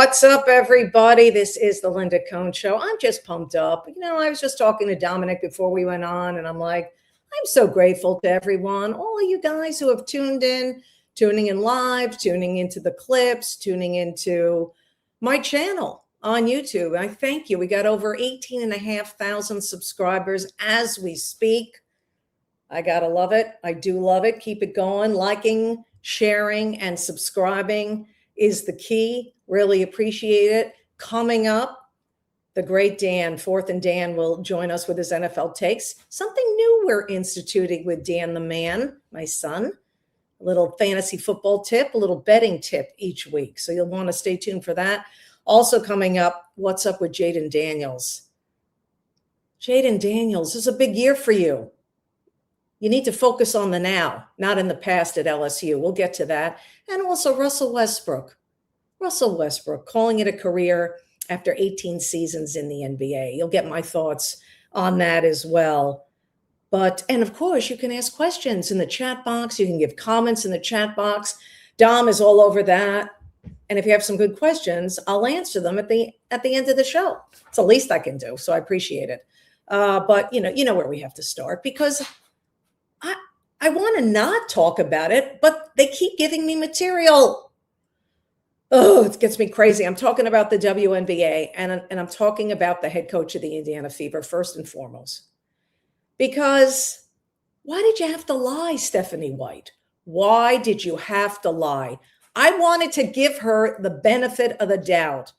What's up, everybody? This is the Linda Cohn Show. I'm just pumped up. I was just talking to Dominic before we went on, and I'm like, I'm so grateful to everyone, all of you guys who have tuned in, tuning in live, tuning into the clips, tuning into my channel on YouTube. I thank you. We got over 18,500 subscribers as we speak. I gotta love it. I do love it. Keep it going. Liking, sharing, and subscribing is the key. Really appreciate it. Coming up, the great Dan, Fourth and Dan, will join us with his NFL takes. Something new we're instituting with Dan the man, my son. A little fantasy football tip, a little betting tip each week. So you'll want to stay tuned for that. Also coming up, what's up with Jayden Daniels? Jayden Daniels, this is a big year for you. You need to focus on the now, not in the past at LSU. We'll get to that. And also Russell Westbrook. Russell Westbrook, calling it a career after 18 seasons in the NBA. You'll get my thoughts on that as well. And of course, you can ask questions in the chat box. You can give comments in the chat box. Dom is all over that. And if you have some good questions, I'll answer them at the end of the show. It's the least I can do, so I appreciate it. But you know where we have to start, because I want to not talk about it, but they keep giving me material. Oh, it gets me crazy. I'm talking about the WNBA, and I'm talking about the head coach of the Indiana Fever first and foremost. Because why did you have to lie, Stephanie White? Why did you have to lie? I wanted to give her the benefit of the doubt.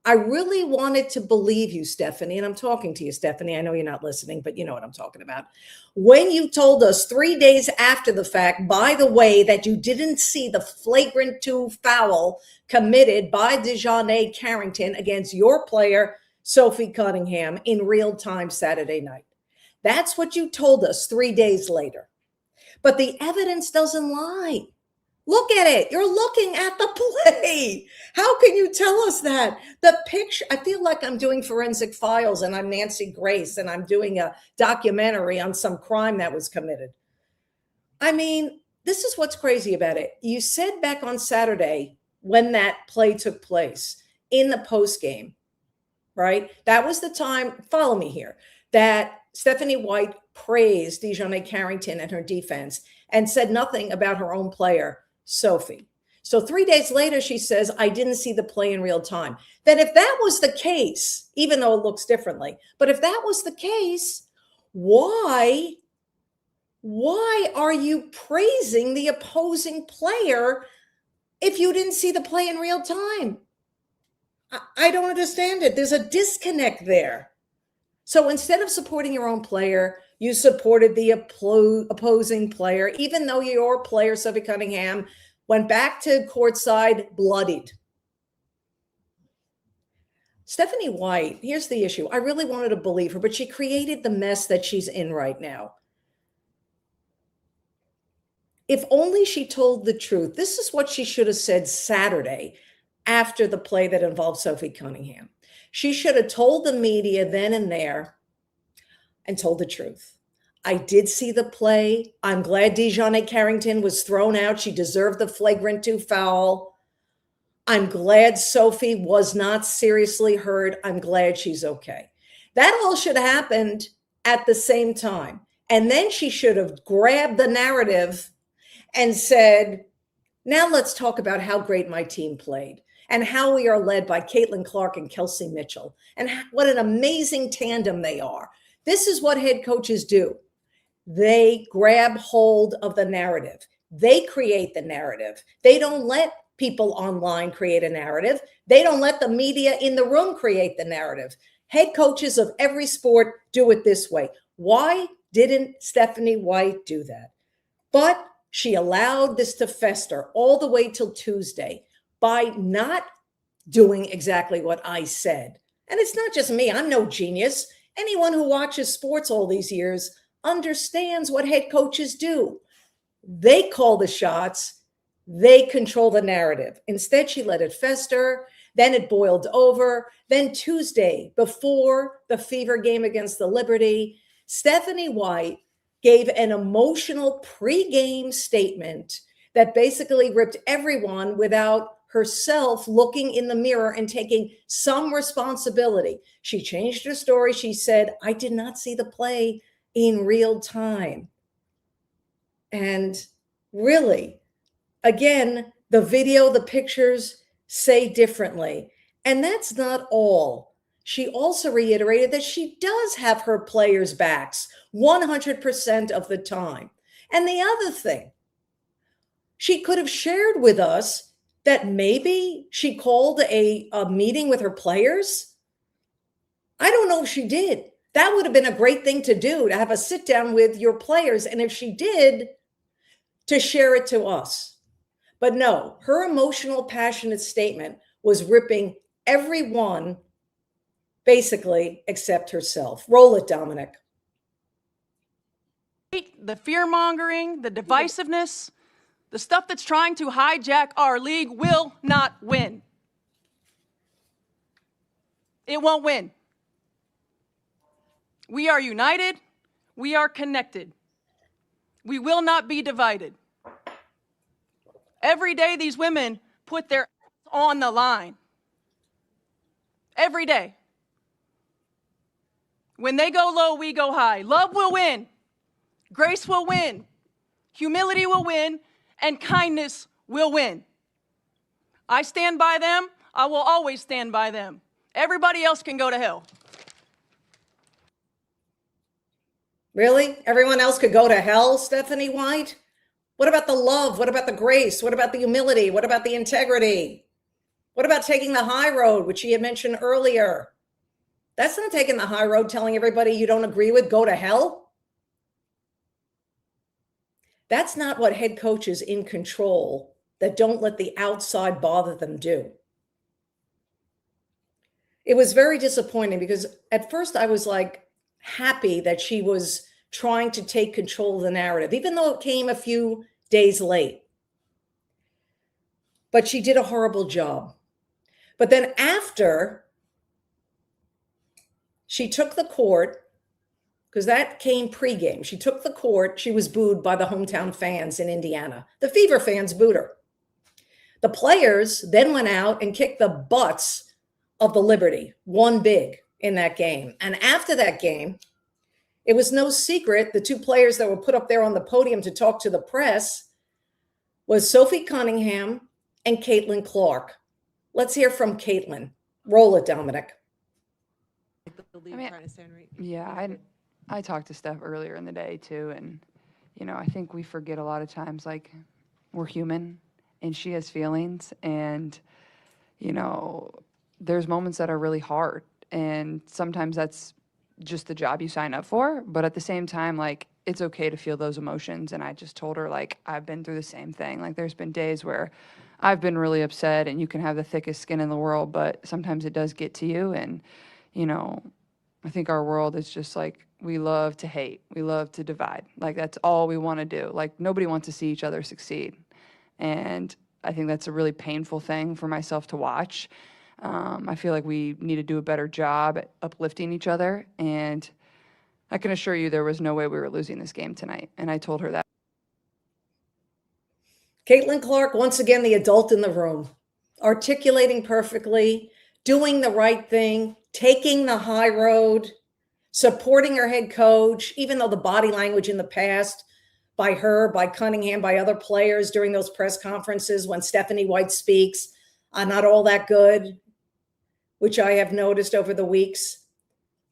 I really wanted to believe you, Stephanie, and I'm talking to you, Stephanie. I know you're not listening, but you know what I'm talking about. When you told us 3 days after the fact, by the way, that you didn't see the flagrant 2 foul committed by DiJonai Carrington against your player, Sophie Cunningham, in real time Saturday night. That's what you told us 3 days later. But the evidence doesn't lie. Look at it. You're looking at the play. How can you tell us that? The picture, I feel like I'm doing Forensic Files and I'm Nancy Grace and I'm doing a documentary on some crime that was committed. I mean, this is what's crazy about it. You said back on Saturday when that play took place in the post game, right? That was the time, follow me here, that Stephanie White praised DiJonai Carrington and her defense and said nothing about her own player, Sophie. So 3 days later, she says, I didn't see the play in real time. Then if that was the case, even though it looks differently, but if that was the case, why are you praising the opposing player if you didn't see the play in real time? I don't understand it. There's a disconnect there. So instead of supporting your own player, you supported the opposing player, even though your player, Sophie Cunningham, went back to courtside bloodied. Stephanie White, here's the issue. I really wanted to believe her, but she created the mess that she's in right now. If only she told the truth. This is what she should have said Saturday after the play that involved Sophie Cunningham. She should have told the media then and there and told the truth. I did see the play. I'm glad DiJonai Carrington was thrown out. She deserved the flagrant 2 foul. I'm glad Sophie was not seriously hurt. I'm glad she's okay. That all should have happened at the same time. And then she should have grabbed the narrative and said, now let's talk about how great my team played and how we are led by Caitlin Clark and Kelsey Mitchell and what an amazing tandem they are. This is what head coaches do. They grab hold of the narrative. They create the narrative. They don't let people online create a narrative. They don't let the media in the room create the narrative. Head coaches of every sport do it this way. Why didn't Stephanie White do that? But she allowed this to fester all the way till Tuesday by not doing exactly what I said. And it's not just me. I'm no genius. Anyone who watches sports all these years understands what head coaches do. They call the shots. They control the narrative. Instead, she let it fester. Then it boiled over. Then Tuesday, before the Fever game against the Liberty, Stephanie White gave an emotional pregame statement that basically ripped everyone without herself looking in the mirror and taking some responsibility. She changed her story. She said, I did not see the play in real time. And really, again, the video, the pictures say differently. And that's not all. She also reiterated that she does have her players' backs 100% of the time. And the other thing, she could have shared with us that maybe she called a meeting with her players. I don't know if she did. That would have been a great thing to do, to have a sit down with your players. And if she did, to share it to us. But no, her emotional, passionate statement was ripping everyone, basically, except herself. Roll it, Dominic. The fear-mongering, the divisiveness, the stuff that's trying to hijack our league will not win. It won't win. We are united. We are connected. We will not be divided. Every day these women put their on the line. Every day. When they go low, we go high. Love will win. Grace will win. Humility will win. And kindness will win. I stand by them. I will always stand by them. Everybody else can go to hell. Really? Everyone else could go to hell, Stephanie White? What about the love? What about the grace? What about the humility? What about the integrity? What about taking the high road, which she had mentioned earlier? That's not taking the high road, telling everybody you don't agree with, go to hell. That's not what head coaches in control that don't let the outside bother them do. It was very disappointing because at first I was like happy that she was trying to take control of the narrative, even though it came a few days late. But she did a horrible job. But then after she took the court, because that came pregame, she took the court, she was booed by the hometown fans in Indiana. The Fever fans booed her. The players then went out and kicked the butts of the Liberty, won big in that game. And after that game, it was no secret the two players that were put up there on the podium to talk to the press was Sophie Cunningham and Caitlin Clark. Let's hear from Caitlin. Roll it, Dominic. I talked to Steph earlier in the day too, and I think we forget a lot of times, like, we're human and she has feelings, and there's moments that are really hard, and sometimes that's just the job you sign up for. But at the same time, like, it's okay to feel those emotions. And I just told her, like, I've been through the same thing. Like, there's been days where I've been really upset, and you can have the thickest skin in the world, but sometimes it does get to you. And I think our world is just like, we love to hate, we love to divide. Like, that's all we want to do. Like, nobody wants to see each other succeed. And I think that's a really painful thing for myself to watch. I feel like we need to do a better job at uplifting each other. And I can assure you there was no way we were losing this game tonight. And I told her that. Caitlin Clark, once again, the adult in the room, articulating perfectly, doing the right thing, taking the high road, supporting her head coach, even though the body language in the past by her, by Cunningham, by other players during those press conferences when Stephanie White speaks, not all that good, which I have noticed over the weeks.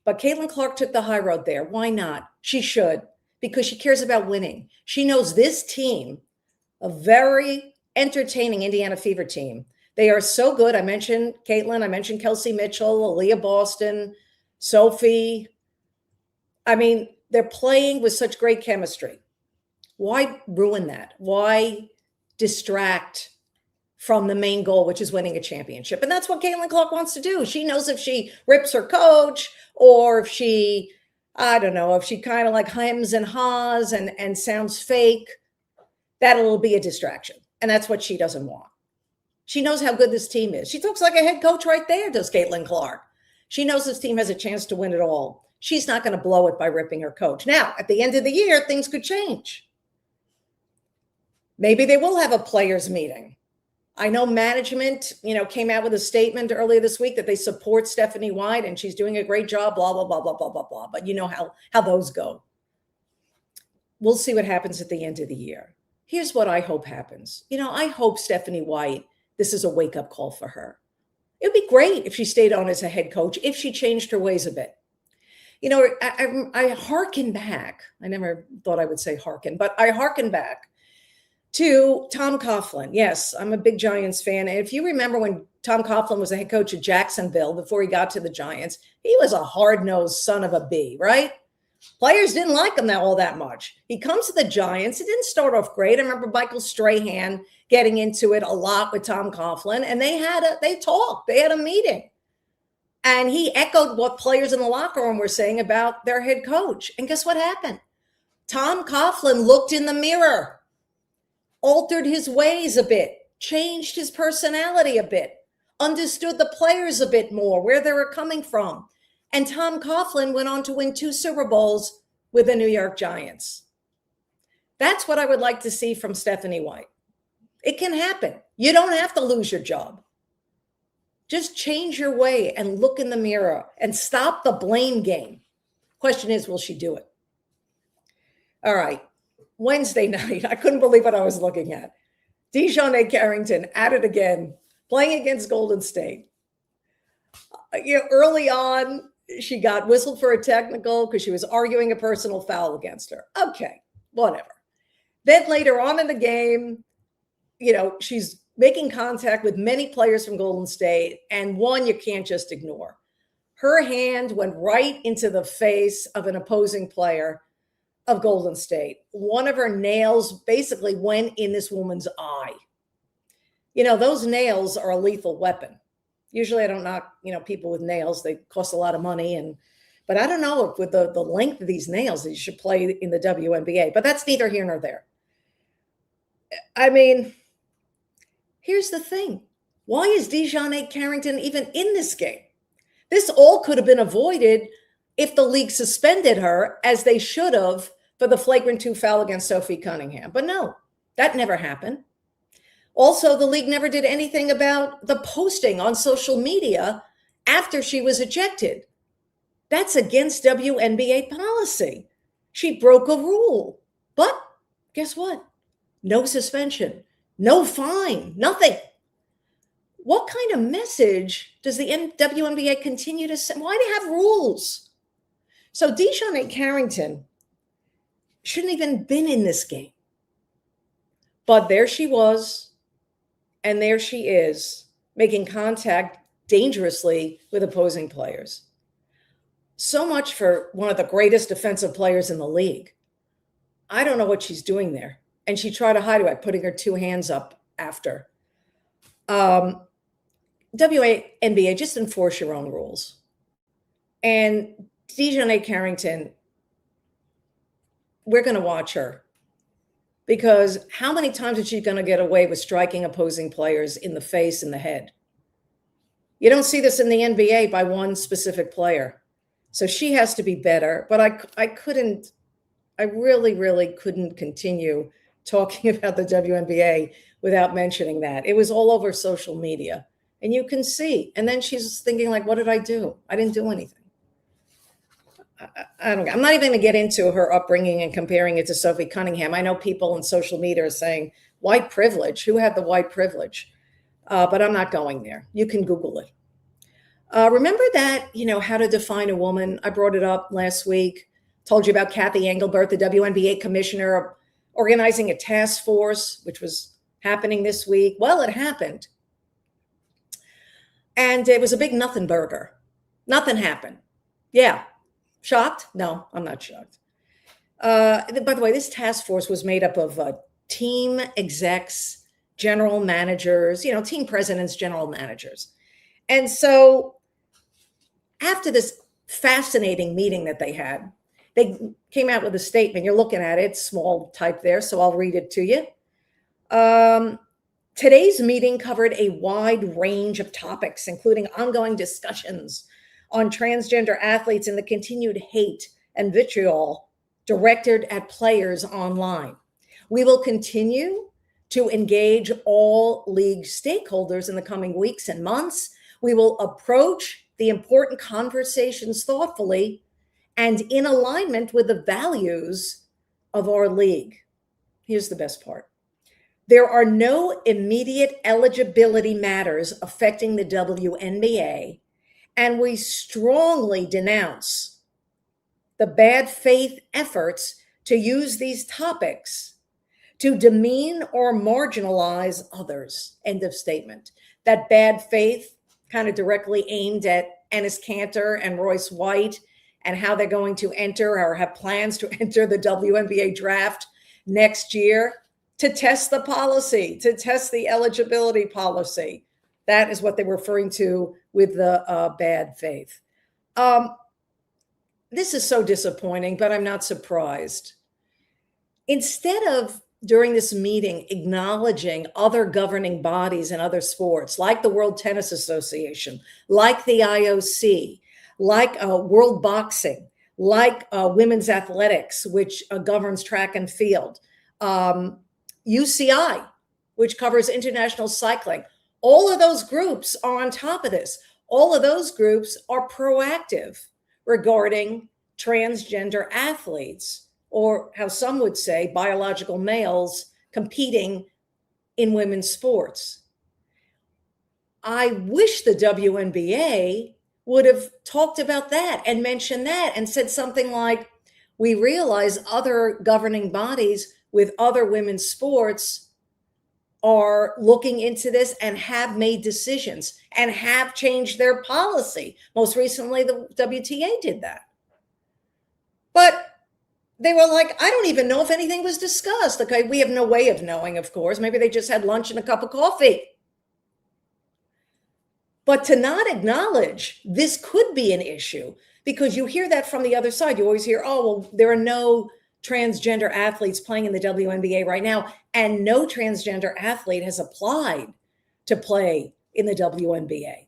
But Caitlin Clark took the high road there. Why not? She should, because she cares about winning. She knows this team, a very entertaining Indiana Fever team. They are so good. I mentioned Caitlin. I mentioned Kelsey Mitchell, Aaliyah Boston, Sophie. I mean, they're playing with such great chemistry. Why ruin that? Why distract from the main goal, which is winning a championship? And that's what Caitlin Clark wants to do. She knows if she rips her coach, or if she, I don't know, if she kind of like hems and haws and sounds fake, that'll be a distraction. And that's what she doesn't want. She knows how good this team is. She talks like a head coach right there, does Caitlin Clark. She knows this team has a chance to win it all. She's not going to blow it by ripping her coach. Now, at the end of the year, things could change. Maybe they will have a players' meeting. I know management, came out with a statement earlier this week that they support Stephanie White and she's doing a great job, blah, blah, blah, blah, blah, blah, blah. But you know how those go. We'll see what happens at the end of the year. Here's what I hope happens. I hope Stephanie White, this is a wake-up call for her. It would be great if she stayed on as a head coach, if she changed her ways a bit. I hearken back. I never thought I would say hearken, but I hearken back to Tom Coughlin. Yes, I'm a big Giants fan. And if you remember when Tom Coughlin was the head coach at Jacksonville before he got to the Giants, he was a hard-nosed son of a bee, right? Players didn't like him all that much. He comes to the Giants. It didn't start off great. I remember Michael Strahan getting into it a lot with Tom Coughlin, and they talked. They had a meeting. And he echoed what players in the locker room were saying about their head coach. And guess what happened? Tom Coughlin looked in the mirror, altered his ways a bit, changed his personality a bit, understood the players a bit more, where they were coming from. And Tom Coughlin went on to win 2 Super Bowls with the New York Giants. That's what I would like to see from Stephanie White. It can happen. You don't have to lose your job. Just change your way and look in the mirror and stop the blame game. Question is, will she do it? All right. Wednesday night, I couldn't believe what I was looking at. DiJonai Carrington at it again, playing against Golden State. Early on, she got whistled for a technical because she was arguing a personal foul against her. Okay, whatever. Then later on in the game, she's making contact with many players from Golden State, and one you can't just ignore. Her hand went right into the face of an opposing player of Golden State. One of her nails basically went in this woman's eye. Those nails are a lethal weapon. Usually I don't knock, people with nails. They cost a lot of money. But I don't know if with the length of these nails that you should play in the WNBA. But that's neither here nor there. I mean, here's the thing. Why is DiJonai Carrington even in this game? This all could have been avoided if the league suspended her, as they should have, for the flagrant 2 foul against Sophie Cunningham. But no, that never happened. Also, the league never did anything about the posting on social media after she was ejected. That's against WNBA policy. She broke a rule. But guess what? No suspension, no fine, nothing. What kind of message does the WNBA continue to send? Why do they have rules? So DiJonai Carrington shouldn't even been in this game. But there she was, and there she is, making contact dangerously with opposing players. So much for one of the greatest defensive players in the league. I don't know what she's doing there. And she tried to hide it by putting her 2 hands up after. WNBA, just enforce your own rules. And DiJonai Carrington, we're going to watch her. Because how many times is she going to get away with striking opposing players in the face and the head? You don't see this in the NBA by one specific player. So she has to be better. But I really, really couldn't continue talking about the WNBA without mentioning that. It was all over social media. And you can see. And then she's thinking, like, what did I do? I didn't do anything. I'm not even going to get into her upbringing and comparing it to Sophie Cunningham. I know people on social media are saying, white privilege. Who had the white privilege? But I'm not going there. You can Google it. Remember that, how to define a woman? I brought it up last week. Told you about Kathy Engelbert, the WNBA commissioner, organizing a task force, which was happening this week. Well, it happened. And it was a big nothing burger. Nothing happened. Yeah. Shocked? No, I'm not shocked. By the way, this task force was made up of team execs, general managers, team presidents, general managers. And so after this fascinating meeting that they had, they came out with a statement. You're looking at it, small type there, so I'll read it to you. Today's meeting covered a wide range of topics, including ongoing discussions on transgender athletes and the continued hate and vitriol directed at players online. We will continue to engage all league stakeholders in the coming weeks and months. We will approach the important conversations thoughtfully and in alignment with the values of our league. Here's the best part. There are no immediate eligibility matters affecting the WNBA, and we strongly denounce the bad faith efforts to use these topics to demean or marginalize others. End of statement. That bad faith kind of directly aimed at Enes Kanter and Royce White and how they're going to enter or have plans to enter the WNBA draft next year to test the policy, to test the eligibility policy. That is what they're referring to with the bad faith. This is so disappointing, but I'm not surprised. Instead of during this meeting acknowledging other governing bodies in other sports, like the World Tennis Association, like the IOC, like World Boxing, like Women's Athletics, which governs track and field, UCI, which covers international cycling. All of those groups are on top of this. All of those groups are proactive regarding transgender athletes, or how some would say biological males competing in women's sports. I wish the WNBA would have talked about that and mentioned that and said something like, we realize other governing bodies with other women's sports are looking into this and have made decisions and have changed their policy. Most recently, the WTA did that. But they were like, I don't even know if anything was discussed. Okay, we have no way of knowing, of course. Maybe they just had lunch and a cup of coffee. But to not acknowledge this could be an issue, because you hear that from the other side. You always hear, oh, well, there are no transgender athletes playing in the WNBA right now, and no transgender athlete has applied to play in the WNBA.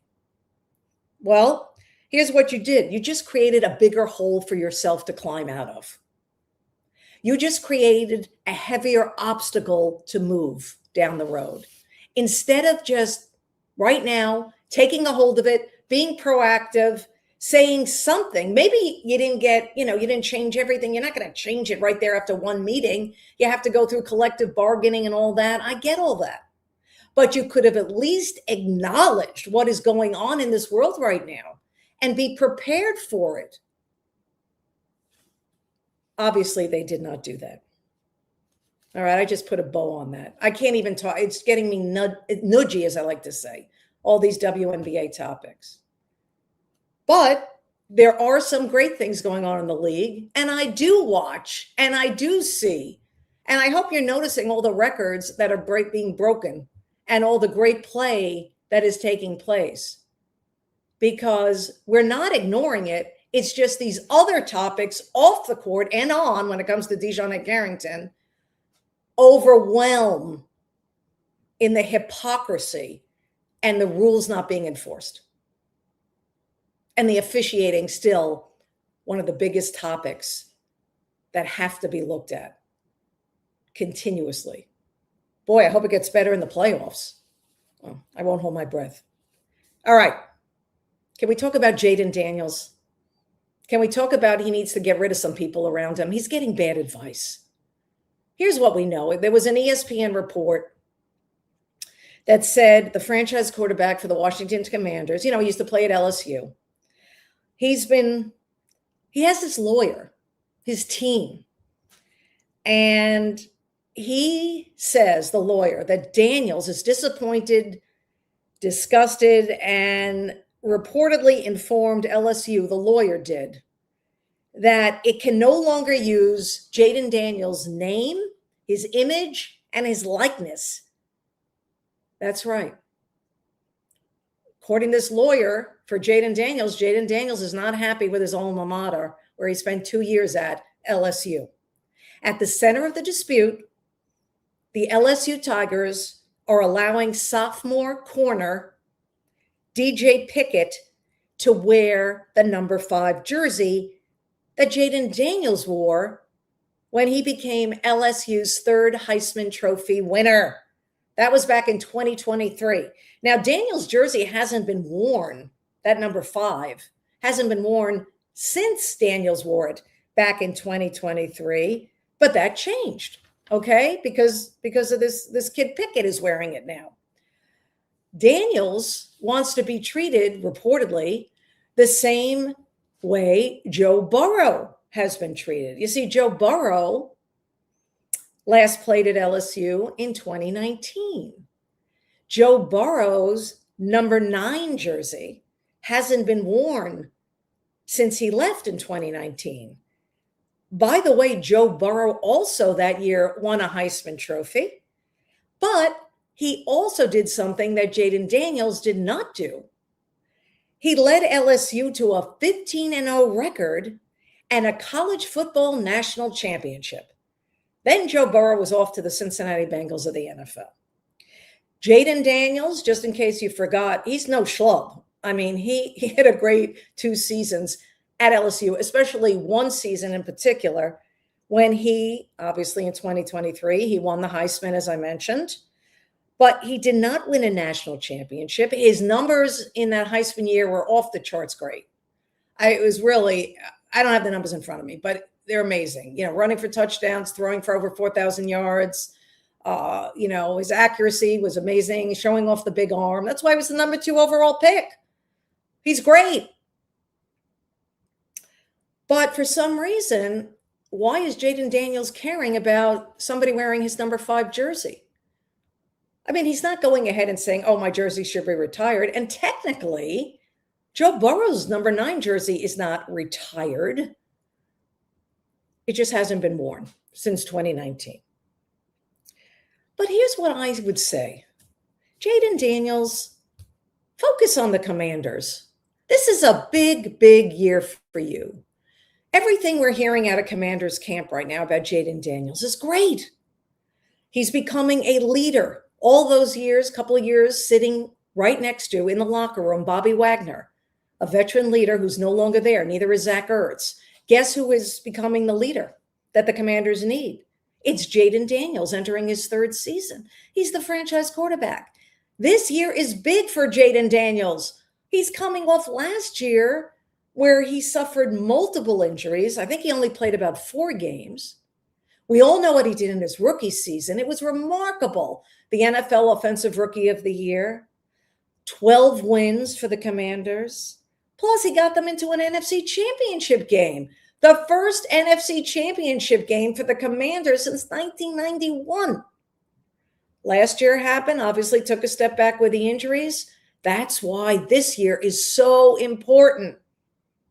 Well, here's what you did. You just created a bigger hole for yourself to climb out of. You just created a heavier obstacle to move down the road. Instead of just right now taking a hold of it, being proactive, saying something. Maybe you didn't get, you didn't change everything. You're not going to change it right there after one meeting. You have to go through collective bargaining and all that. I get all that. But you could have at least acknowledged what is going on in this world right now and be prepared for it. Obviously, they did not do that. All right, I just put a bow on that. I can't even talk. It's getting me nudgy, as I like to say, all these WNBA topics. But there are some great things going on in the league, and I do watch, and I do see, and I hope you're noticing all the records that are being broken and all the great play that is taking place, because we're not ignoring it. It's just these other topics off the court and on, when it comes to DiJonai Carrington, overwhelm in the hypocrisy and the rules not being enforced. And the officiating still one of the biggest topics that have to be looked at continuously. Boy, I hope it gets better in the playoffs. Well, I won't hold my breath. All right. Can we talk about Jayden Daniels? Can we talk about he needs to get rid of some people around him? He's getting bad advice. Here's what we know. There was an ESPN report that said the franchise quarterback for the Washington Commanders, he used to play at LSU. He has this lawyer, his team, and he says, the lawyer, that Daniels is disappointed, disgusted, and reportedly informed LSU, the lawyer did, that it can no longer use Jayden Daniels' name, his image, and his likeness. That's right. According to this lawyer for Jayden Daniels is not happy with his alma mater, where he spent 2 years at LSU. At the center of the dispute, the LSU Tigers are allowing sophomore corner DJ Pickett to wear the number 5 jersey that Jayden Daniels wore when he became LSU's 3rd Heisman Trophy winner. That was back in 2023. Now, Daniels' jersey hasn't been worn, that number 5, hasn't been worn since Daniels wore it back in 2023, but that changed, okay? Because of this kid Pickett is wearing it now. Daniels wants to be treated, reportedly, the same way Joe Burrow has been treated. You see, Joe Burrow last played at LSU in 2019. Joe Burrow's number 9 jersey hasn't been worn since he left in 2019. By the way, Joe Burrow also that year won a Heisman Trophy, but he also did something that Jayden Daniels did not do. He led LSU to a 15-0 record and a college football national championship. Then Joe Burrow was off to the Cincinnati Bengals of the NFL. Jayden Daniels, just in case you forgot, he's no schlub. I mean, he had a great 2 seasons at LSU, especially one season in particular, when he, obviously in 2023, he won the Heisman, as I mentioned, but he did not win a national championship. His numbers in that Heisman year were off the charts great. It was really, I don't have the numbers in front of me, but they're amazing. You know, running for touchdowns, throwing for over 4,000 yards. You know, his accuracy was amazing, showing off the big arm. That's why he was the number 2 overall pick. He's great. But for some reason, why is Jayden Daniels caring about somebody wearing his number 5 jersey? I mean, he's not going ahead and saying, oh, my jersey should be retired. And technically, Joe Burrow's number 9 jersey is not retired. It just hasn't been worn since 2019. But here's what I would say. Jayden Daniels, focus on the Commanders. This is a big, big year for you. Everything we're hearing out of Commanders camp right now about Jayden Daniels is great. He's becoming a leader. All those years, couple of years, sitting right next to, in the locker room, Bobby Wagner, a veteran leader who's no longer there. Neither is Zach Ertz. Guess who is becoming the leader that the Commanders need? It's Jayden Daniels entering his 3rd season. He's the franchise quarterback. This year is big for Jayden Daniels. He's coming off last year where he suffered multiple injuries. I think he only played about 4 games. We all know what he did in his rookie season. It was remarkable. The NFL Offensive Rookie of the Year, 12 wins for the Commanders. Plus, he got them into an NFC Championship game, the first NFC Championship game for the Commanders since 1991. Last year happened, obviously took a step back with the injuries. That's why this year is so important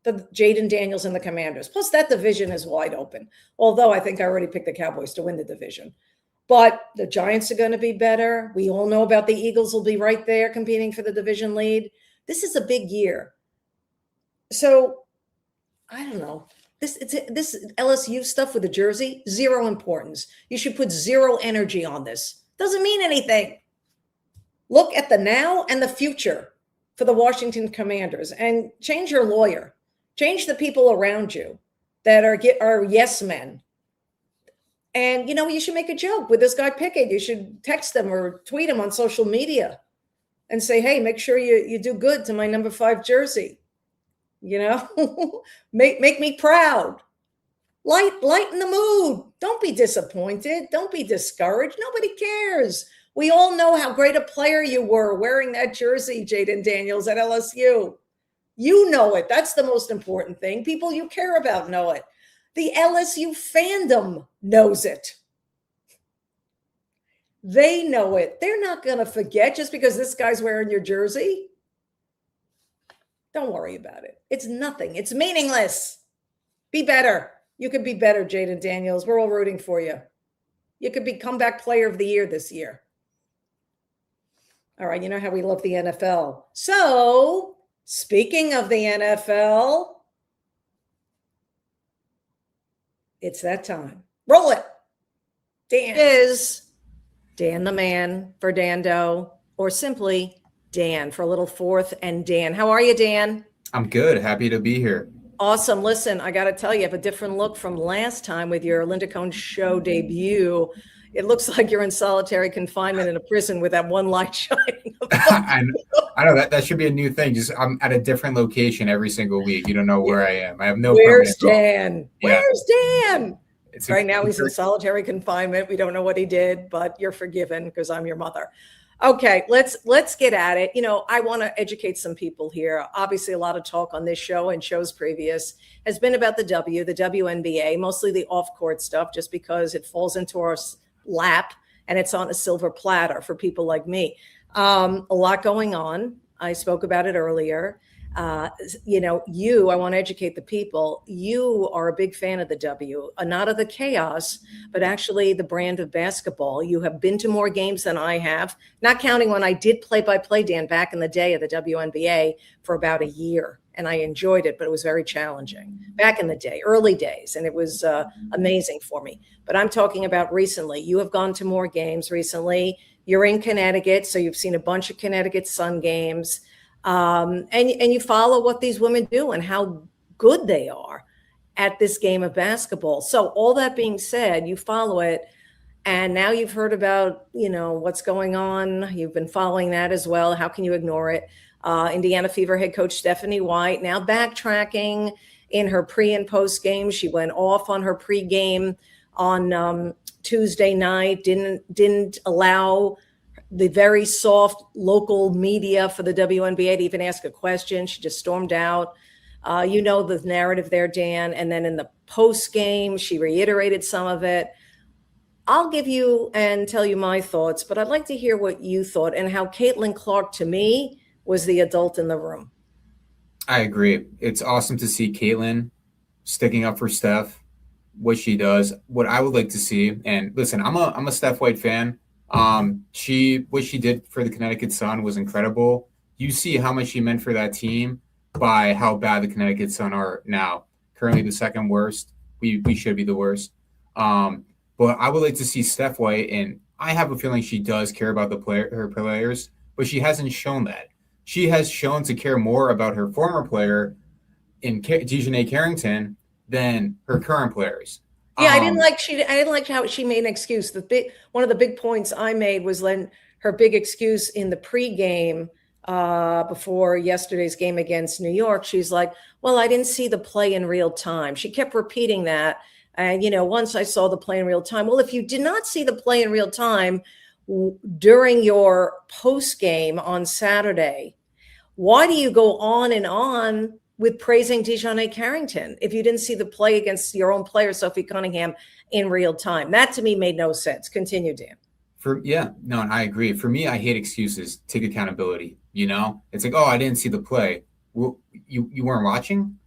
for Jayden Daniels and the Commanders. Plus, that division is wide open, although I think I already picked the Cowboys to win the division. But the Giants are going to be better. We all know about the Eagles will be right there competing for the division lead. This is a big year. So, I don't know. This LSU stuff with the jersey, 0 importance. You should put 0 energy on this. Doesn't mean anything. Look at the now and the future for the Washington Commanders and change your lawyer. Change the people around you that are yes men. And, you know, you should make a joke with this guy Pickett. You should text them or tweet him on social media and say, hey, make sure you do good to my number 5 jersey. You know, make me proud. Lighten the mood. Don't be disappointed. Don't be discouraged. Nobody cares. We all know how great a player you were wearing that jersey, Jayden Daniels at LSU. You know it. That's the most important thing. People you care about know it. The LSU fandom knows it. They know it. They're not going to forget just because this guy's wearing your jersey. Don't worry about it. It's nothing. It's meaningless. Be better. You could be better, Jayden Daniels. We're all rooting for you. You could be comeback player of the year this year. All right, you know how we love the NFL. So, speaking of the NFL, it's that time. Roll it. Dan is Dan the Man for Dando, or simply Dan for a little 4th and Dan. How are you, Dan? I'm good. Happy to be here. Awesome. Listen, I got to tell you, I have a different look from last time with your Linda Cohn show debut. It looks like you're in solitary confinement in a prison with that one light shining. I know that should be a new thing. Just I'm at a different location every single week. You don't know where I am. I have no. Where's Dan? Yeah. Where's Dan? Right now he's in solitary confinement. We don't know what he did, but you're forgiven because I'm your mother. Okay, let's get at it. I want to educate some people here. Obviously, a lot of talk on this show and shows previous has been about the WNBA, mostly the off-court stuff, just because it falls into our lap and it's on a silver platter for people like me. A lot going on. I spoke about it earlier. I want to educate the people. You are a big fan of the W, not of the chaos, but actually the brand of basketball. You have been to more games than I have, not counting when I did play-by-play, Dan, back in the day of the WNBA for about a year. And I enjoyed it, but it was very challenging back in the day, early days. And it was amazing for me. But I'm talking about recently. You have gone to more games recently. You're in Connecticut, so you've seen a bunch of Connecticut Sun games. And you follow what these women do and how good they are at this game of basketball. So all that being said, you follow it, and now you've heard about, what's going on. You've been following that as well. How can you ignore it? Indiana Fever head coach Stephanie White now backtracking in her pre and post game. She went off on her pre-game on Tuesday night, didn't allow the very soft local media for the WNBA to even ask a question. She just stormed out. The narrative there, Dan. And then in the post game, she reiterated some of it. I'll give you and tell you my thoughts, but I'd like to hear what you thought and how Caitlin Clark, to me, was the adult in the room. I agree. It's awesome to see Caitlin sticking up for Steph, what she does, what I would like to see. And listen, I'm a Steph White fan. What she did for the Connecticut Sun was incredible. You see how much she meant for that team by how bad the Connecticut Sun are now. Currently the second worst. We should be the worst. But I would like to see Steph White, and I have a feeling she does care about her players, but she hasn't shown that. She has shown to care more about her former player in DiJonai Carrington than her current players. Yeah, I didn't like how she made an excuse. One of the big points I made was then her big excuse in the pregame before yesterday's game against New York. She's like, "Well, I didn't see the play in real time." She kept repeating that. And once I saw the play in real time. Well, if you did not see the play in real time during your post game on Saturday, why do you go on and on with praising DiJonai Carrington if you didn't see the play against your own player, Sophie Cunningham, in real time? That to me made no sense. Continue, Dan. I agree. For me, I hate excuses. Take accountability. It's like, oh, I didn't see the play. Well, you weren't watching.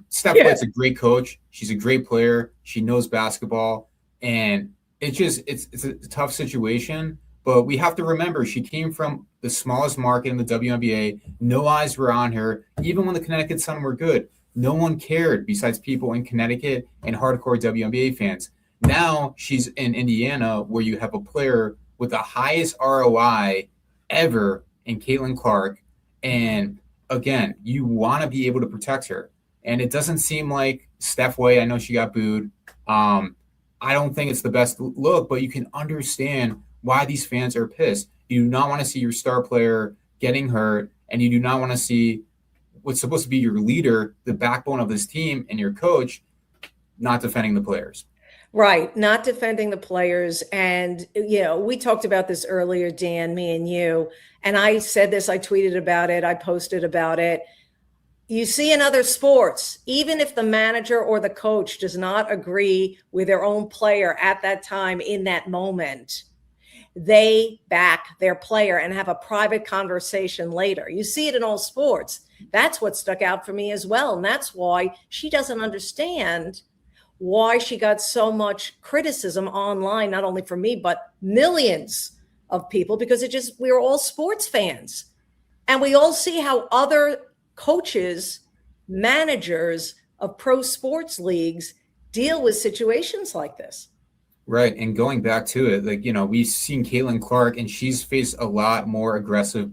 Steph White's a great coach. She's a great player. She knows basketball, and it's a tough situation. But we have to remember she came from the smallest market in the WNBA. No eyes were on her. Even when the Connecticut Sun were good, no one cared besides people in Connecticut and hardcore WNBA fans. Now she's in Indiana, where you have a player with the highest ROI ever in Caitlin Clark. And again, you want to be able to protect her. And it doesn't seem like Steph White, I know she got booed. I don't think it's the best look, but you can understand why these fans are pissed. You do not want to see your star player getting hurt, and you do not want to see what's supposed to be your leader, the backbone of this team, and your coach not defending the players. Right, not defending the players. And, we talked about this earlier, Dan, me and you, and I said this, I tweeted about it, I posted about it. You see in other sports, even if the manager or the coach does not agree with their own player at that time in that moment, they back their player and have a private conversation later. You see it in all sports. That's what stuck out for me as well. And that's why she doesn't understand why she got so much criticism online, not only from me, but millions of people, because we're all sports fans. And we all see how other coaches, managers of pro sports leagues deal with situations like this. Right. And going back to it, we've seen Caitlin Clark, and she's faced a lot more aggressive,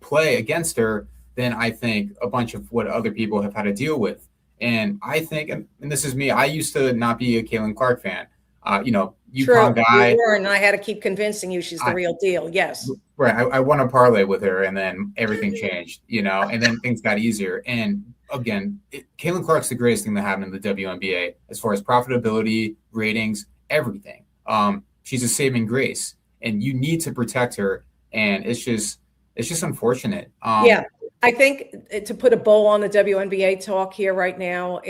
play against her than I think a bunch of what other people have had to deal with. And I think, and this is me, I used to not be a Caitlin Clark fan. UConn guy. You were, and I had to keep convincing you she's the real deal. Yes. Right. I won a parlay with her, and then everything changed, and then things got easier. And again, Caitlin Clark's the greatest thing that happened in the WNBA as far as profitability, ratings, everything. She's a saving grace, and you need to protect her. And it's just unfortunate. Yeah. I think to put a bow on the WNBA talk here right now,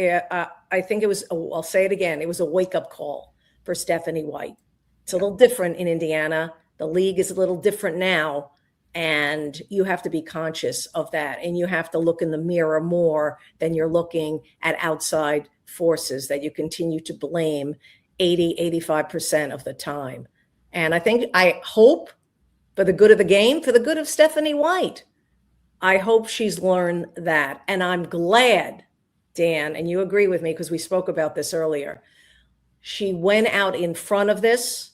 I think I'll say it again. It was a wake-up call for Stephanie White. It's a little different in Indiana. The league is a little different now, and you have to be conscious of that. And you have to look in the mirror more than you're looking at outside forces that you continue to blame 85% of the time. And I hope for the good of the game, for the good of Stephanie White, I hope she's learned that. And I'm glad, Dan, and you agree with me because we spoke about this earlier, she went out in front of this.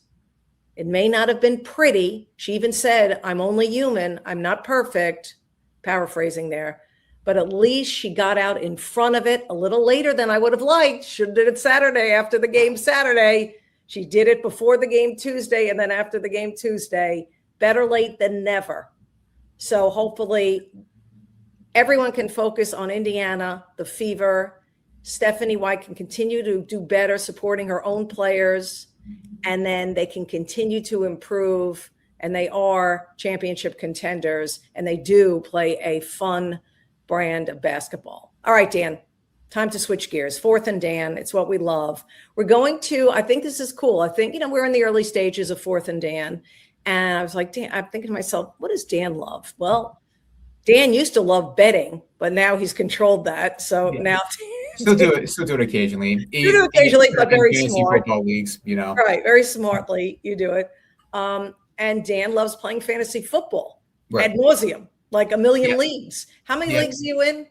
It may not have been pretty. She even said, I'm only human. I'm not perfect. Paraphrasing there. But at least she got out in front of it a little later than I would have liked. Should have did it Saturday after the game Saturday. She did it before the game Tuesday and then after the game Tuesday. Better late than never. So hopefully everyone can focus on Indiana, the Fever. Stephanie White can continue to do better supporting her own players. And then they can continue to improve, and they are championship contenders, and they do play a fun brand of basketball. All right, Dan, time to switch gears. 4th and Dan, it's what we love. We're going to, I think this is cool. I think, we're in the early stages of 4th and Dan, and I was like, Dan, I'm thinking to myself, what does Dan love? Well, Dan used to love betting, but now he's controlled that. So now Still do it occasionally. But very smart. Football leagues, Right, very smartly you do it. And Dan loves playing fantasy football ad nauseum, like a million leagues. How many leagues are you in?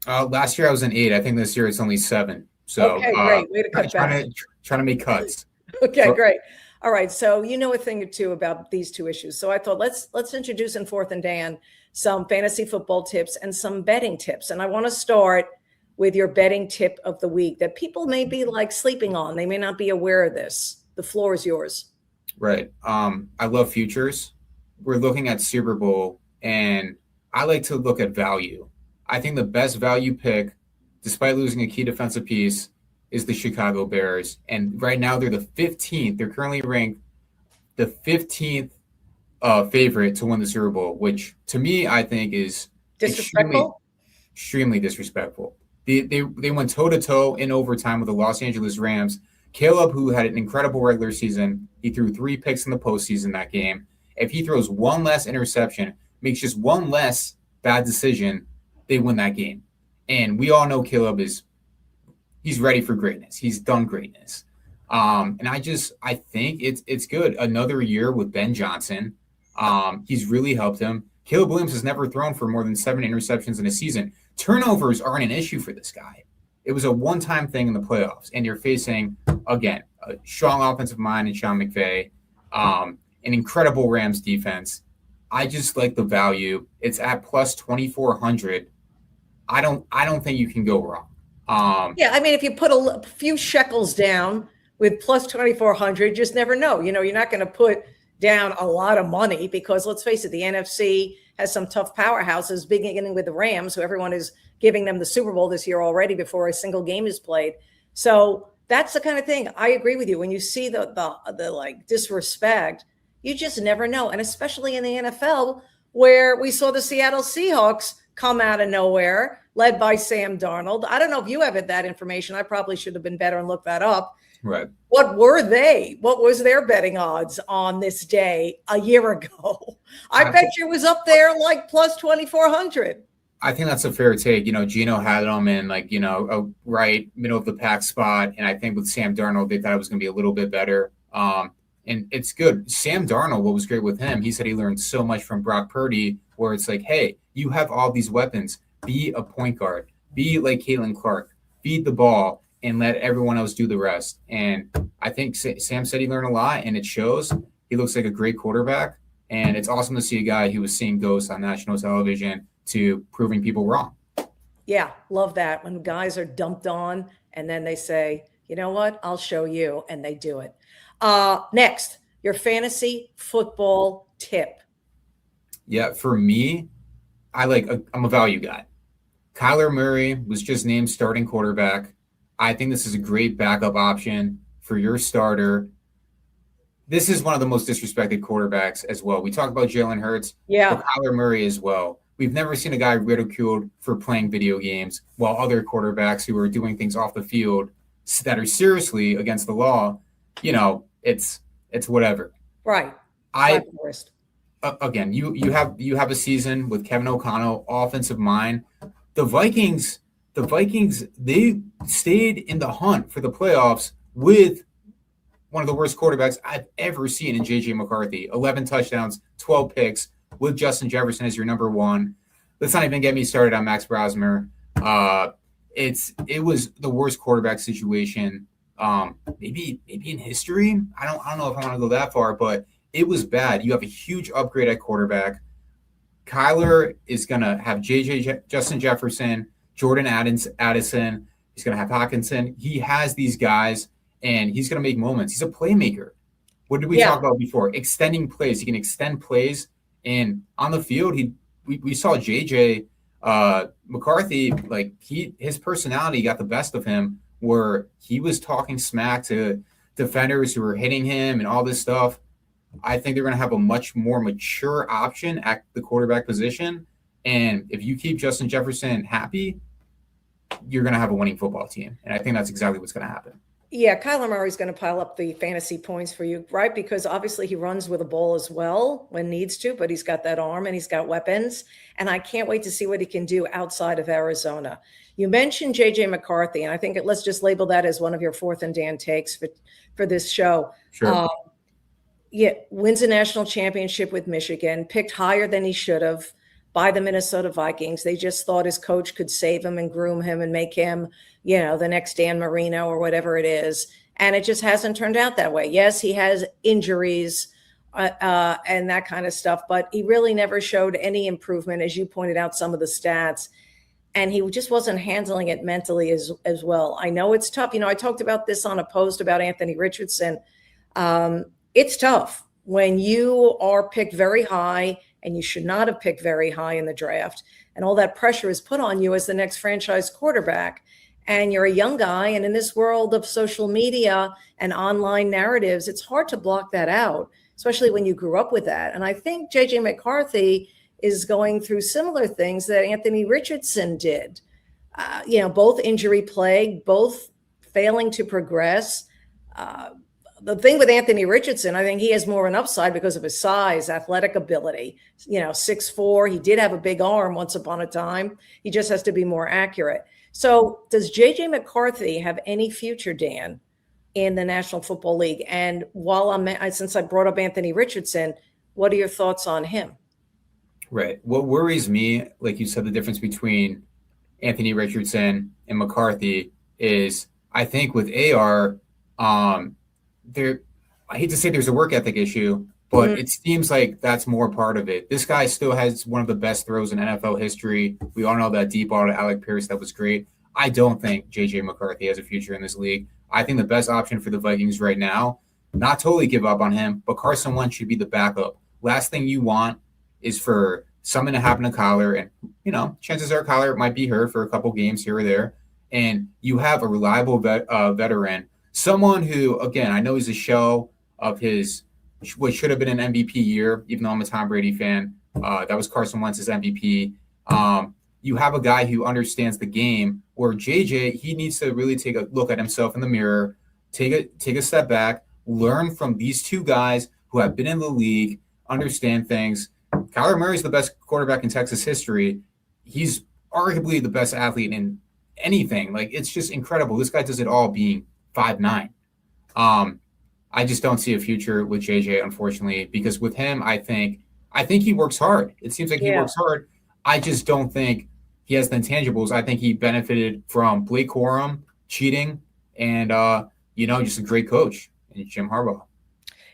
Last year I was in 8. I think this year it's only 7. So okay, great. Way to cut back. Trying to make cuts. Okay, great. All right. So you know a thing or two about these two issues. So I thought let's introduce in 4th and Dan some fantasy football tips and some betting tips. And I want to start with your betting tip of the week that people may be like sleeping on. They may not be aware of this. The floor is yours. Right. I love futures. We're looking at Super Bowl, and I like to look at value. I think the best value pick, despite losing a key defensive piece, is the Chicago Bears. And right now they're the 15th. They're currently ranked the 15th favorite to win the Super Bowl, which to me, I think is extremely disrespectful. They went toe-to-toe in overtime with the Los Angeles Rams. Caleb, who had an incredible regular season, he threw 3 picks in the postseason that game. If he throws one less interception, makes just one less bad decision, they win that game. And we all know Caleb he's ready for greatness. He's done greatness. And I think it's good. Another year with Ben Johnson. He's really helped him. Caleb Williams has never thrown for more than 7 interceptions in a season. Turnovers aren't an issue for this guy. It was a one-time thing in the playoffs, and you're facing, again, a strong offensive mind in Sean McVay, an incredible Rams defense. I just like the value. It's at plus 2,400. I don't think you can go wrong. If you put a few shekels down with plus 2,400, just never know. You're not going to put down a lot of money because let's face it, the NFC has some tough powerhouses, beginning with the Rams, who everyone is giving them the Super Bowl this year already before a single game is played. So that's the kind of thing. I agree with you. When you see the like disrespect, you just never know. And especially in the NFL, where we saw the Seattle Seahawks come out of nowhere, led by Sam Darnold. I don't know if you have that information. I probably should have been better and looked that up. Right. What were they? What was their betting odds on this day a year ago? I bet you it was up there like plus 2,400. I think that's a fair take. Gino had them in a right middle of the pack spot. And I think with Sam Darnold, they thought it was going to be a little bit better. And it's good. Sam Darnold, what was great with him, he said he learned so much from Brock Purdy, where it's like, hey, you have all these weapons. Be a point guard. Be like Caitlin Clark. Feed the ball and let everyone else do the rest. And I think Sam said he learned a lot, and it shows. He looks like a great quarterback, and it's awesome to see a guy who was seeing ghosts on national television to proving people wrong. Yeah, love that. When guys are dumped on, and then they say, you know what, I'll show you, and they do it. Next, your fantasy football tip. Yeah, for me, I'm a value guy. Kyler Murray was just named starting quarterback. I think this is a great backup option for your starter. This is one of the most disrespected quarterbacks as well. We talk about Jalen Hurts, but Kyler Murray as well. We've never seen a guy ridiculed for playing video games while other quarterbacks who are doing things off the field that are seriously against the law, it's whatever. Right. Again, you have a season with Kevin O'Connell, offensive mind. The Vikings, they stayed in the hunt for the playoffs with one of the worst quarterbacks I've ever seen in J.J. McCarthy. 11 touchdowns, 12 picks with Justin Jefferson as your number one. Let's not even get me started on Max Brosmer. It was the worst quarterback situation, maybe in history. I don't know if I want to go that far, but it was bad. You have a huge upgrade at quarterback. Kyler is going to have Justin Jefferson, Jordan Addison. He's going to have Hawkinson. He has these guys, and he's going to make moments. He's a playmaker. What did we talk about before? Extending plays. He can extend plays. And on the field, we saw JJ McCarthy, his personality got the best of him, where he was talking smack to defenders who were hitting him and all this stuff. I think they're going to have a much more mature option at the quarterback position. And if you keep Justin Jefferson happy, you're going to have a winning football team. And I think that's exactly what's going to happen. Yeah, Kyler Murray's going to pile up the fantasy points for you, right? Because obviously he runs with a ball as well when needs to, but he's got that arm and he's got weapons. And I can't wait to see what he can do outside of Arizona. You mentioned J.J. McCarthy, and I think let's just label that as one of your fourth and Dan takes for this show. Sure. Wins a national championship with Michigan, picked higher than he should have by the Minnesota Vikings. They just thought his coach could save him and groom him and make him, the next Dan Marino or whatever it is. And it just hasn't turned out that way. Yes, he has injuries and that kind of stuff, but he really never showed any improvement, as you pointed out some of the stats. And he just wasn't handling it mentally as well. I know it's tough. I talked about this on a post about Anthony Richardson. It's tough when you are picked very high, and you should not have picked very high in the draft. And all that pressure is put on you as the next franchise quarterback. And you're a young guy. And in this world of social media and online narratives, it's hard to block that out, especially when you grew up with that. And I think J.J. McCarthy is going through similar things that Anthony Richardson did. Both injury plagued, both failing to progress. The thing with Anthony Richardson, I think he has more of an upside because of his size, athletic ability, 6'4". He did have a big arm once upon a time. He just has to be more accurate. So does J.J. McCarthy have any future, Dan, in the National Football League? And since I brought up Anthony Richardson, what are your thoughts on him? Right. What worries me, like you said, the difference between Anthony Richardson and McCarthy is, I think with AR, I hate to say there's a work ethic issue, but it seems like that's more part of it. This guy still has one of the best throws in NFL history. We all know that deep ball to Alec Pierce, that was great. I don't think J.J. McCarthy has a future in this league. I think the best option for the Vikings right now, not totally give up on him, but Carson Wentz should be the backup. Last thing you want is for something to happen to Kyler, and, chances are Kyler might be hurt for a couple games here or there, and you have a reliable veteran. Someone who, again, I know he's a shell of what should have been an MVP year, even though I'm a Tom Brady fan. That was Carson Wentz's MVP. You have a guy who understands the game, where JJ, he needs to really take a look at himself in the mirror, take a step back, learn from these two guys who have been in the league, understand things. Kyler Murray's the best quarterback in Texas history. He's arguably the best athlete in anything. It's just incredible. This guy does it all being 5'9". I just don't see a future with JJ, unfortunately, because with him, I think he works hard. It seems like he works hard. I just don't think he has the intangibles. I think he benefited from Blake Corum cheating and, just a great coach in Jim Harbaugh.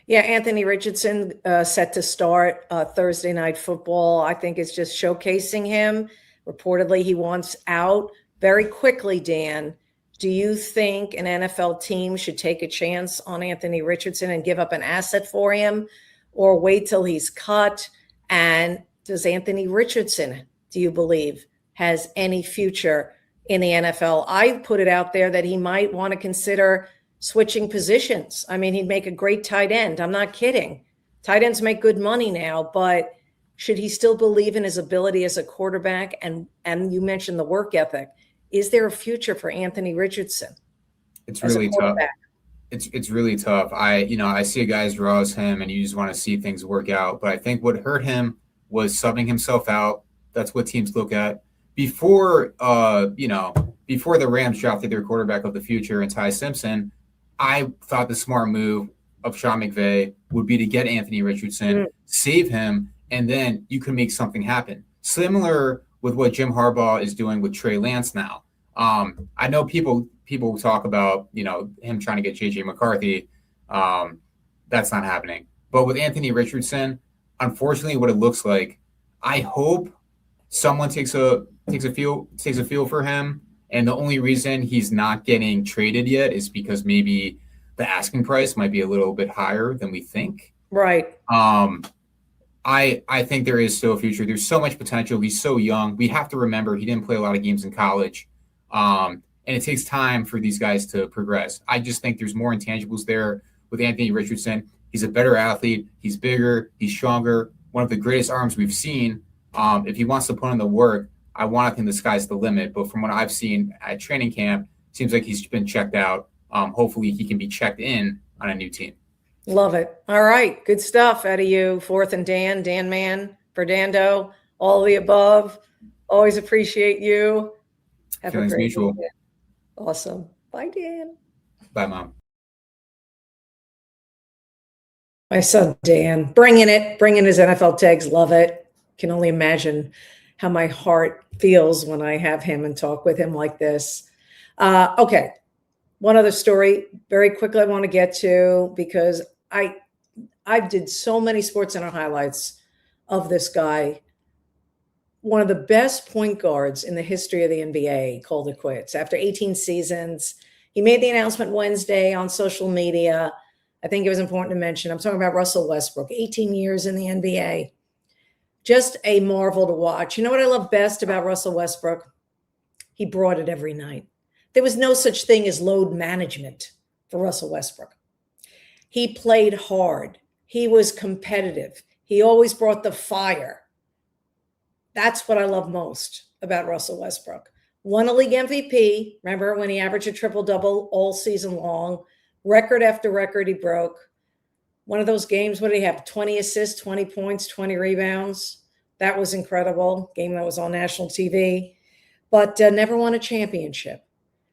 Yeah, Anthony Richardson set to start Thursday Night Football. I think it's just showcasing him. Reportedly, he wants out very quickly, Dan. Do you think an NFL team should take a chance on Anthony Richardson and give up an asset for him, or wait till he's cut? And does Anthony Richardson, do you believe, has any future in the NFL? I put it out there that he might want to consider switching positions. I mean, he'd make a great tight end. I'm not kidding. Tight ends make good money now, but should he still believe in his ability as a quarterback? And you mentioned the work ethic. Is there a future for Anthony Richardson? It's really tough. It's really tough. I see a guy as raw as him, and you just want to see things work out. But I think what hurt him was subbing himself out. That's what teams look at. Before the Rams drafted their quarterback of the future in Ty Simpson, I thought the smart move of Sean McVay would be to get Anthony Richardson, save him, and then you can make something happen. Similar with what Jim Harbaugh is doing with Trey Lance now. I know people talk about, him trying to get JJ McCarthy. That's not happening. But with Anthony Richardson, unfortunately, what it looks like, I hope someone takes a feel for him. And the only reason he's not getting traded yet is because maybe the asking price might be a little bit higher than we think. Right. I think there is still a future. There's so much potential. He's so young. We have to remember he didn't play a lot of games in college. And it takes time for these guys to progress. I just think there's more intangibles there with Anthony Richardson. He's a better athlete. He's bigger. He's stronger. One of the greatest arms we've seen. If he wants to put in the work, I want to think the sky's the limit. But from what I've seen at training camp, seems like he's been checked out. Hopefully he can be checked in on a new team. Love it. All right. Good stuff out of you. Fourth and Dan Man, Fernando, all of the above. Always appreciate you. Have Feelings a great mutual. weekend. Awesome. Bye, Dan. Bye, Mom. My son, Dan, bringing his NFL tags. Love it. Can only imagine how my heart feels when I have him and talk with him like this. Okay. One other story very quickly I want to get to, because I did so many SportsCenter highlights of this guy. One of the best point guards in the history of the NBA called it quits after 18 seasons. He made the announcement Wednesday on social media. I think it was important to mention. I'm talking about Russell Westbrook, 18 years in the NBA. Just a marvel to watch. You know what I love best about Russell Westbrook? He brought it every night. There was no such thing as load management for Russell Westbrook. He played hard. He was competitive. He always brought the fire. That's what I love most about Russell Westbrook. Won a league MVP. Remember when he averaged a triple-double all season long? Record after record he broke. One of those games, what did he have? 20 assists, 20 points, 20 rebounds. That was incredible. Game that was on national TV. But never won a championship.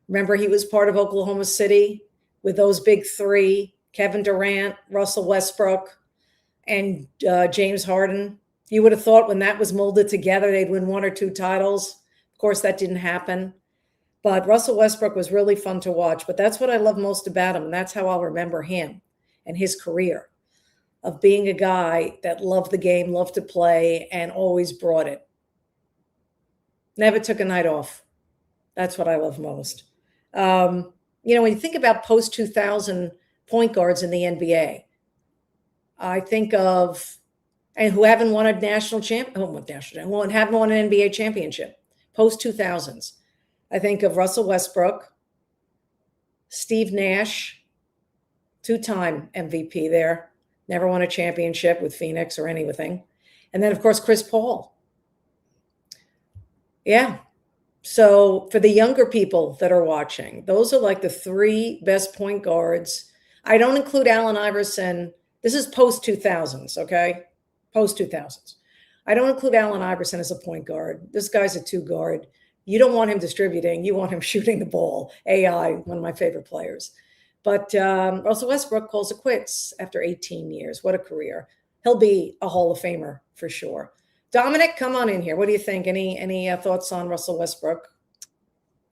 Remember, he was part of Oklahoma City with those big three, Kevin Durant, Russell Westbrook, and James Harden. You would have thought when that was molded together, they'd win one or two titles. Of course, that didn't happen. But Russell Westbrook was really fun to watch. But that's what I love most about him. And that's how I'll remember him and his career, of being a guy that loved the game, loved to play, and always brought it. Never took a night off. That's what I love most. When you think about post-2000 point guards in the NBA, I think of, and who haven't won a national haven't won an NBA championship, post-2000s. I think of Russell Westbrook, Steve Nash, two-time MVP there, never won a championship with Phoenix or anything. And then, of course, Chris Paul. Yeah. So for the younger people that are watching, those are like the three best point guards. I don't include Allen Iverson. This is post-2000s, okay? Post-2000s. I don't include Allen Iverson as a point guard. This guy's a two-guard. You don't want him distributing. You want him shooting the ball. AI, one of my favorite players. But Russell Westbrook calls it quits after 18 years. What a career. He'll be a Hall of Famer for sure. Dominic, come on in here. What do you think? Any thoughts on Russell Westbrook?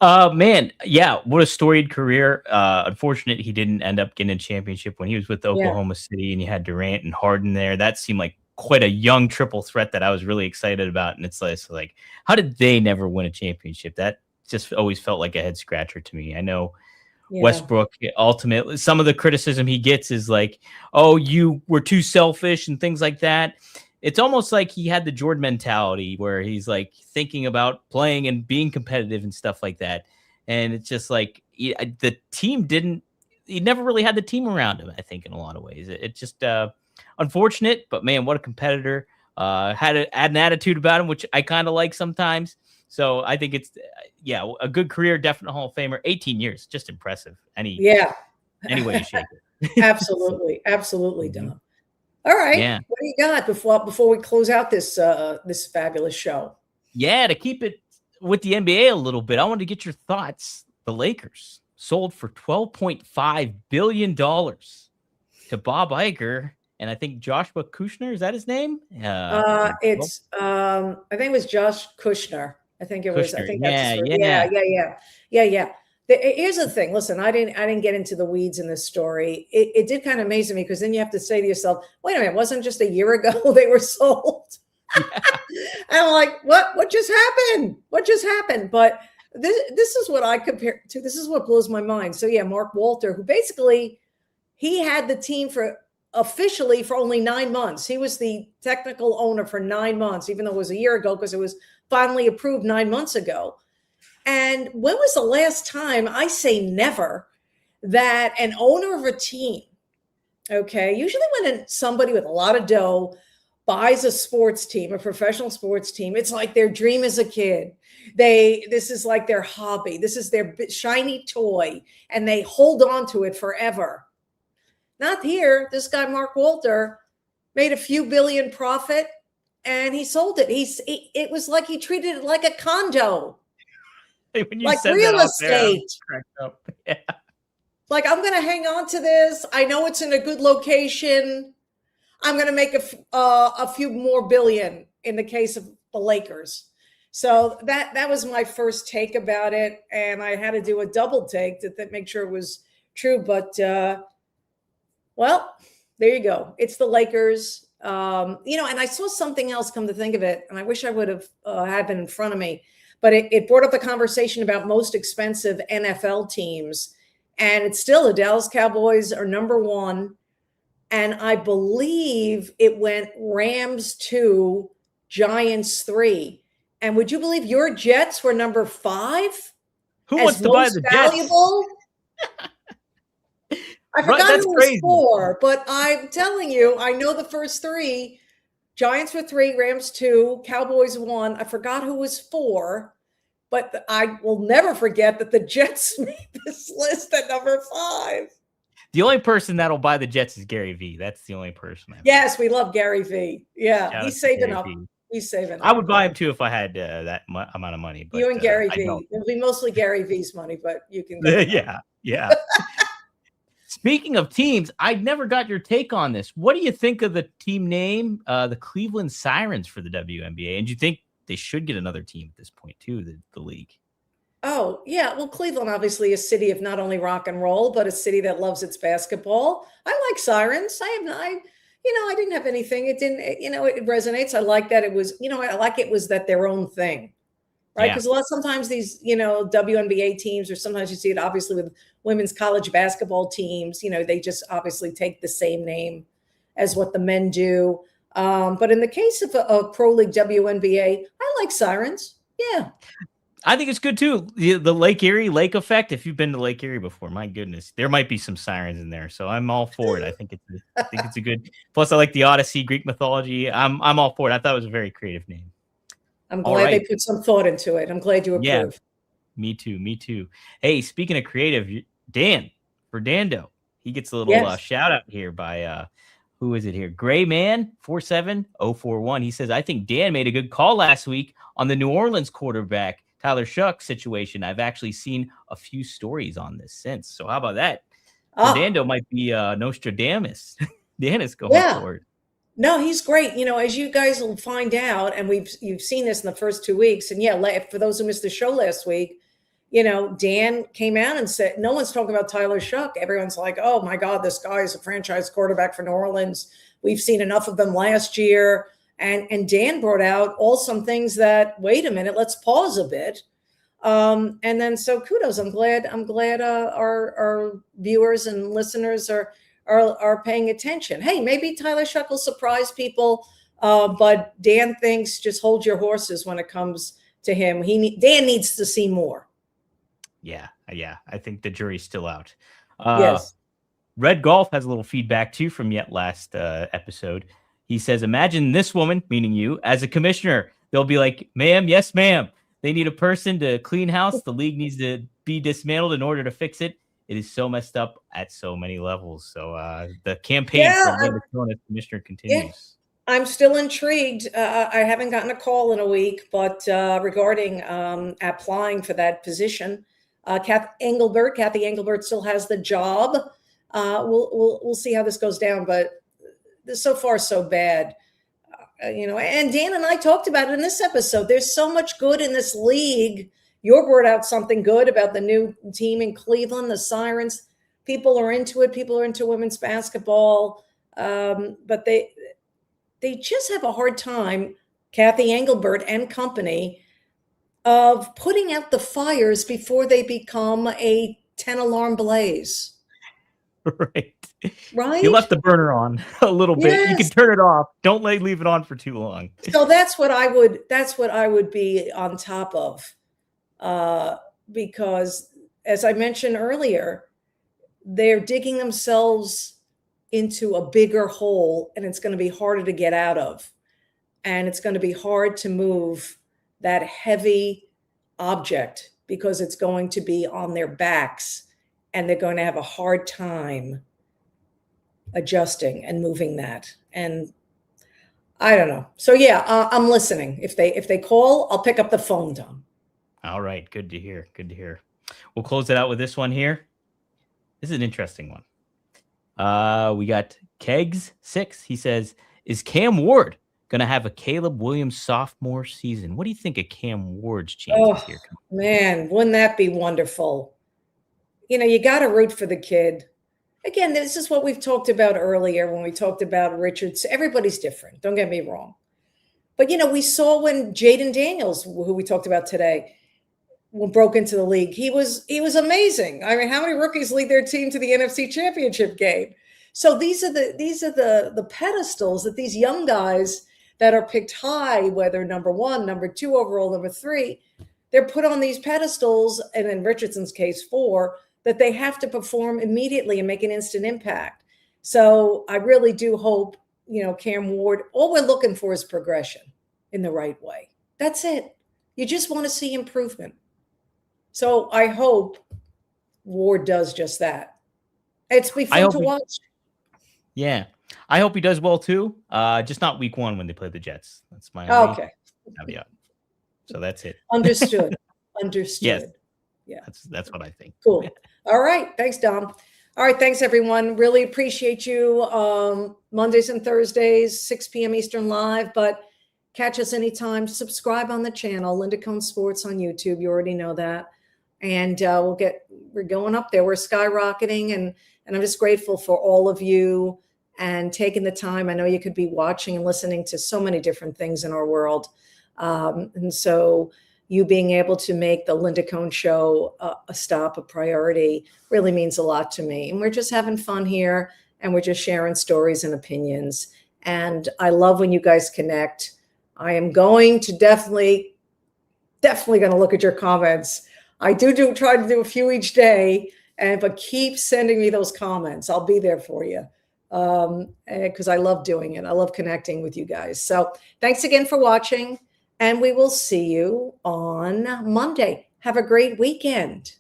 Man, yeah, what a storied career. Unfortunate he didn't end up getting a championship when he was with Oklahoma City, and you had Durant and Harden there. That seemed like quite a young triple threat that I was really excited about. And it's like, how did they never win a championship? That just always felt like a head scratcher to me. I know Yeah. Westbrook ultimately, some of the criticism he gets is like, oh, you were too selfish and things like that. It's almost like he had the Jordan mentality where he's like thinking about playing and being competitive and stuff like that. And it's just like the team he never really had the team around him, I think, in a lot of ways. It just unfortunate, but man, what a competitor. Had an attitude about him, which I kind of like sometimes. So I think it's, a good career, definite Hall of Famer. 18 years, just impressive. Any way you shake it. Absolutely, absolutely, Dom. All right, what do you got before we close out this this fabulous show? Yeah, to keep it with the NBA a little bit, I want to get your thoughts. The Lakers sold for $12.5 billion to Bob Iger. And I think Joshua Kushner, is that his name? I think it was Josh Kushner. I think it was. I think that's yeah. Here's the thing. Listen, I didn't get into the weeds in this story. It did kind of amaze me because then you have to say to yourself, wait a minute, wasn't just a year ago they were sold? Yeah. And I'm like, what just happened? What just happened? But this is what I compare to. This is what blows my mind. So yeah, Mark Walter, who basically he had the team officially for only 9 months. He was the technical owner for 9 months, even though it was a year ago because it was finally approved 9 months ago. And when was the last time, I say never, that an owner of a team, okay, usually when somebody with a lot of dough buys a sports team, a professional sports team, it's like their dream as a kid. This is like their hobby. This is their shiny toy, and they hold on to it forever. Not here. This guy, Mark Walter, made a few billion profit and he sold it. It was like he treated it like a condo, when you like said real that estate. Yeah. Like, I'm going to hang on to this. I know it's in a good location. I'm going to make a few more billion in the case of the Lakers. So that was my first take about it. And I had to do a double take to make sure it was true. But, well, there you go. It's the Lakers. And I saw something else, come to think of it, and I wish I would have had been in front of me, but it brought up a conversation about most expensive NFL teams. And it's still the Dallas Cowboys are number one. And I believe it went Rams 2, Giants 3. And would you believe your Jets were number 5? Who wants to buy the valuable? Jets? I forgot who was 4, but I'm telling you, I know the first 3. Giants were 3, Rams 2, Cowboys 1. I forgot who was 4, but I will never forget that the Jets made this list at number 5. The only person that'll buy the Jets is Gary V. That's the only person. Yes, we love Gary V. Yeah, he's saving up. He's saving up. I would buy him too if I had that amount of money. But, you and Gary V. It'll be mostly Gary V's money, but you can go. Yeah. Speaking of teams, I never got your take on this. What do you think of the team name, the Cleveland Sirens for the WNBA? And do you think they should get another team at this point too, the league? Oh, yeah. Well, Cleveland, obviously a city of not only rock and roll, but a city that loves its basketball. I like Sirens. I didn't have anything. It didn't, it resonates. I like that it was, I like it was that their own thing, right? Because sometimes these, WNBA teams, or sometimes you see it obviously with women's college basketball teams, they just obviously take the same name as what the men do. But in the case of a pro league WNBA, I like Sirens. Yeah. I think it's good too. The Lake Erie Lake effect. If you've been to Lake Erie before, my goodness, there might be some sirens in there. So I'm all for it. I think it's a good. Plus, I like the Odyssey, Greek mythology. I'm all for it. I thought it was a very creative name. I'm glad they put some thought into it. I'm glad you approve. Yeah, me too. Hey, speaking of creative, Dan Fernando, he gets a little shout out here by who is it here? Grayman 47041. He says, I think Dan made a good call last week on the New Orleans quarterback Tyler Shuck situation. I've actually seen a few stories on this since. So how about that? Fernando might be Nostradamus. Dan is going forward. No, he's great. As you guys will find out, and you've seen this in the first 2 weeks. And for those who missed the show last week, Dan came out and said, no one's talking about Tyler Shuck. Everyone's like, oh my God, this guy is a franchise quarterback for New Orleans. We've seen enough of them last year. And Dan brought out some things that, wait a minute, let's pause a bit. And then so kudos. I'm glad our viewers and listeners are paying attention. Hey, maybe Tyler Shuck will surprise people, but Dan thinks just hold your horses when it comes to him. Dan needs to see more. Yeah. I think the jury's still out. Yes. Red Golf has a little feedback too from yet last episode. He says, imagine this woman, meaning you, as a commissioner. They'll be like, ma'am, yes, ma'am. They need a person to clean house. The league needs to be dismantled in order to fix it. It is so messed up at so many levels. So the campaign for Linda Cohn as commissioner continues. Yeah. I'm still intrigued. I haven't gotten a call in a week, but regarding applying for that position, Kathy Engelbert still has the job. We'll see how this goes down, but so far so bad. And Dan and I talked about it in this episode. There's so much good in this league. You brought out something good about the new team in Cleveland, the Sirens. People are into it. People are into women's basketball, but they just have a hard time, Kathy Engelbert and company, of putting out the fires before they become a 10-alarm blaze. Right. You left the burner on a little bit. Yes. You can turn it off. Don't leave it on for too long. So that's what I would be on top of, because as I mentioned earlier, they're digging themselves into a bigger hole, and it's going to be harder to get out of, and it's going to be hard to move that heavy object because it's going to be on their backs. And they're going to have a hard time adjusting and moving that. And I don't know. So yeah, I'm listening. If they call, I'll pick up the phone, Tom. All right. Good to hear. We'll close it out with this one here. This is an interesting one. We got Kegs6. He says, is Cam Ward going to have a Caleb Williams sophomore season? What do you think of Cam Ward's chances here? Man, wouldn't that be wonderful? You got to root for the kid. Again, this is what we've talked about earlier when we talked about Richardson. Everybody's different. Don't get me wrong. But, we saw when Jayden Daniels, who we talked about today, broke into the league, he was amazing. I mean, how many rookies lead their team to the NFC Championship game? So these are the pedestals that these young guys that are picked high, whether number 1, number 2 overall, number 3, they're put on these pedestals, and in Richardson's case, 4, that they have to perform immediately and make an instant impact. So I really do hope, Cam Ward, all we're looking for is progression in the right way. That's it. You just want to see improvement. So I hope Ward does just that. It's be fun to watch. Yeah. I hope he does well too. Just not week 1 when they play the Jets. That's my caveat. So that's it. Understood. Yes. Yeah. That's what I think. Cool. All right. Thanks, Dom. All right. Thanks, everyone. Really appreciate you. Mondays and Thursdays, 6 p.m. Eastern live, but catch us anytime. Subscribe on the channel, Linda Cohn Sports on YouTube. You already know that. And we're going up there. We're skyrocketing. And I'm just grateful for all of you and taking the time. I know you could be watching and listening to so many different things in our world. And so you being able to make the Linda Cohn Show a priority really means a lot to me. And we're just having fun here, and we're just sharing stories and opinions. And I love when you guys connect. I am going to definitely going to look at your comments. I do try to do a few each day, but keep sending me those comments. I'll be there for you because I love doing it. I love connecting with you guys. So thanks again for watching. And we will see you on Monday. Have a great weekend.